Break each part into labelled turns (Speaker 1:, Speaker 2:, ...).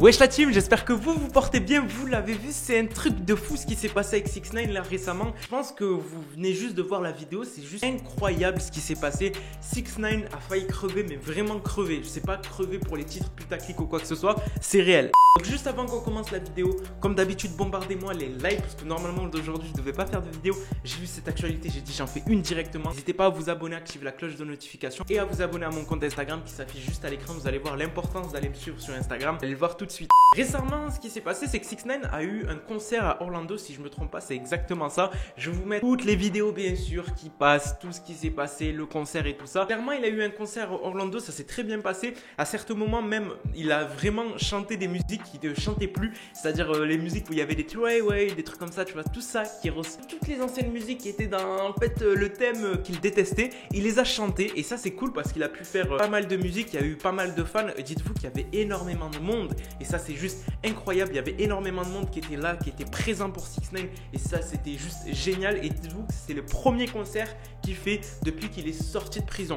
Speaker 1: Wesh la team, j'espère que vous portez bien, vous l'avez vu, c'est un truc de fou ce qui s'est passé avec 6ix9ine là récemment. Je pense que vous venez juste de voir la vidéo, c'est juste incroyable ce qui s'est passé. 6ix9ine a failli crever, mais vraiment crever. Je sais pas crever pour les titres putaclic ou quoi que ce soit, c'est réel. Donc juste avant qu'on commence la vidéo, comme d'habitude bombardez-moi les likes parce que normalement d'aujourd'hui je devais pas faire de vidéo. J'ai vu cette actualité, j'ai dit j'en fais une directement. N'hésitez pas à vous abonner, activer la cloche de notification et à vous abonner à mon compte Instagram qui s'affiche juste à l'écran. Vous allez voir l'importance d'aller me suivre sur Instagram. Allez le voir tout de suite. Récemment, ce qui s'est passé, c'est que 6ix9ine a eu un concert à Orlando, si je me trompe pas, c'est exactement ça. Je vais vous mettre toutes les vidéos bien sûr qui passent, tout ce qui s'est passé, le concert et tout ça. Clairement, il a eu un concert à Orlando, ça s'est très bien passé. À certains moments même, il a vraiment chanté des musiques qui ne chantaient plus, c'est-à-dire les musiques où il y avait des way, des trucs comme ça, tu vois, tout ça qui toutes les anciennes musiques qui étaient dans en fait le thème qu'il détestait, il les a chantées et ça c'est cool parce qu'il a pu faire pas mal de musique, il y a eu pas mal de fans. Dites-vous qu'il y avait énormément de monde et ça c'est juste incroyable, il y avait énormément de monde qui était là, qui était présent pour 6ix9ine et ça c'était juste génial. Et dites-vous que c'est le premier concert qu'il fait depuis qu'il est sorti de prison.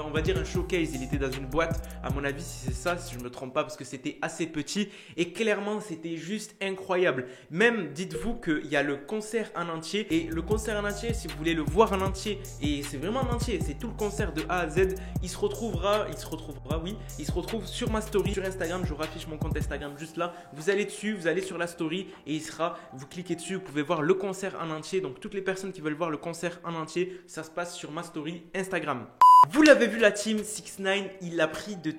Speaker 1: On va dire un showcase, il était dans une boîte, à mon avis si c'est ça, si je ne me trompe pas, parce que c'était assez petit et clairement c'était juste incroyable. Même dites-vous qu'il y a le concert en entier et le concert en entier, si vous voulez le voir en entier, et c'est vraiment en entier, c'est tout le concert de A à Z, il se retrouve sur ma story sur Instagram. Je vous affiche mon compte Instagram juste là, vous allez dessus, vous allez sur la story et vous cliquez dessus, vous pouvez voir le concert en entier. Donc toutes les personnes qui veulent voir le concert en entier, ça se passe sur ma story Instagram. Vous l'avez vu la team, 6ix9ine, il a pris de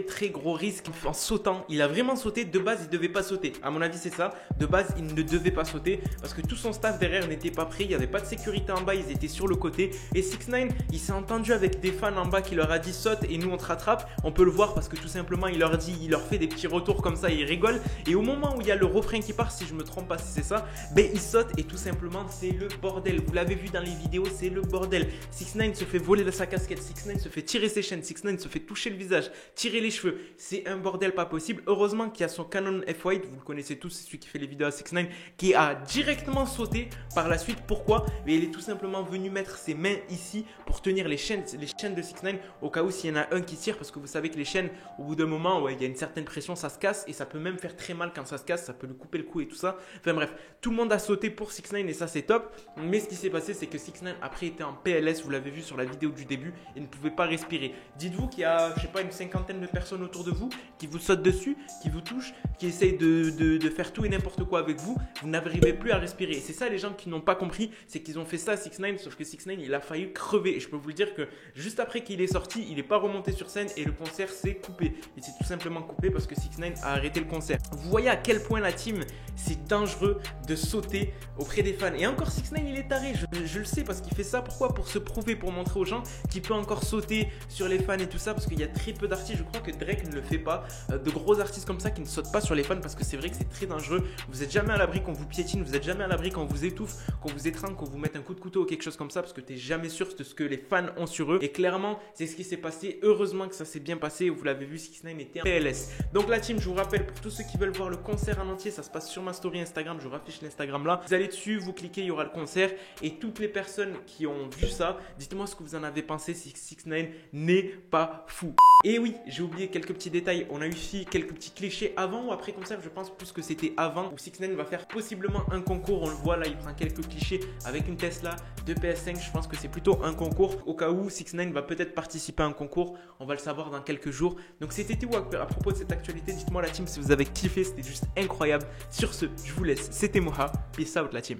Speaker 1: très gros risques en sautant. Il a vraiment sauté, de base il ne devait pas sauter. À mon avis c'est ça, de base il ne devait pas sauter parce que tout son staff derrière n'était pas prêt. Il n'y avait pas de sécurité en bas, ils étaient sur le côté. Et 6ix9ine, il s'est entendu avec des fans en bas qui leur a dit saute et nous on te rattrape. On peut le voir parce que tout simplement il leur fait des petits retours comme ça, il rigole. Et au moment où il y a le refrain qui part, si je me trompe pas si c'est ça, ben il saute et tout simplement c'est le bordel. Vous l'avez vu dans les vidéos, c'est le bordel. 6ix9ine se fait voler sa casquette, 6ix9ine se fait tirer ses chaînes, 6ix9ine se fait toucher le visage, tirer les cheveux. C'est un bordel pas possible. Heureusement qu'il y a son Canon F8, vous le connaissez tous, c'est celui qui fait les vidéos à 6ix9ine, qui a directement sauté par la suite. Pourquoi? Mais il est tout simplement venu mettre ses mains ici pour tenir les chaînes de 6ix9ine au cas où s'il y en a un qui tire, parce que vous savez que les chaînes, au bout d'un moment, il y a une certaine pression, ça se casse et ça peut même faire très mal quand ça se casse, ça peut lui couper le cou et tout ça. Enfin bref, tout le monde a sauté pour 6ix9ine et ça c'est top. Mais ce qui s'est passé, c'est que 6ix9ine après était en PLS, vous l'avez vu sur la vidéo du début, et ne pouvait pas respirer. Dites-vous qu'il y a, je sais pas, une cinquantaine de personnes autour de vous qui vous sautent dessus, qui vous touchent, qui essayent de faire tout et n'importe quoi avec vous. Vous n'arrivez plus à respirer. Et c'est ça les gens qui n'ont pas compris, c'est qu'ils ont fait ça à 6ix9ine, sauf que 6ix9ine il a failli crever. Et je peux vous le dire que juste après qu'il est sorti, il n'est pas remonté sur scène et le concert s'est coupé. Il s'est tout simplement coupé parce que 6ix9ine a arrêté le concert. Vous voyez à quel point la team, c'est dangereux de sauter auprès des fans. Et encore 6ix9ine il est taré, je le sais parce qu'il fait ça. Pourquoi? Pour se prouver, pour montrer aux gens qu'il peut encore sauter sur les fans et tout ça, parce qu'il y a très peu d'artistes, je crois que Drake ne le fait pas, de gros artistes comme ça qui ne sautent pas sur les fans parce que c'est vrai que c'est très dangereux. Vous n'êtes jamais à l'abri qu'on vous piétine, vous n'êtes jamais à l'abri qu'on vous étouffe, qu'on vous étrangle, qu'on vous mette un coup de couteau ou quelque chose comme ça parce que tu n'es jamais sûr de ce que les fans ont sur eux. Et clairement, c'est ce qui s'est passé. Heureusement que ça s'est bien passé. Vous l'avez vu, 6ix9ine était en PLS. Donc la team, je vous rappelle, pour tous ceux qui veulent voir le concert en entier, ça se passe sur ma story Instagram. Je vous affiche l'Instagram là. Vous allez dessus, vous cliquez, il y aura le concert. Et toutes les personnes qui ont vu ça, dites-moi ce que vous en avez pensé si 6ix9ine n'est pas fou. Et oui, j'ai oublié quelques petits détails. On a eu ici quelques petits clichés avant ou après concert. Je pense plus que c'était avant où 6ix9ine va faire possiblement un concours. On le voit là, il prend quelques clichés avec une Tesla de PS5. Je pense que c'est plutôt un concours. Au cas où 6ix9ine va peut-être participer à un concours. On va le savoir dans quelques jours. Donc c'était tout à propos de cette actualité. Dites-moi la team si vous avez kiffé. C'était juste incroyable. Sur ce, je vous laisse. C'était Moha. Peace out la team.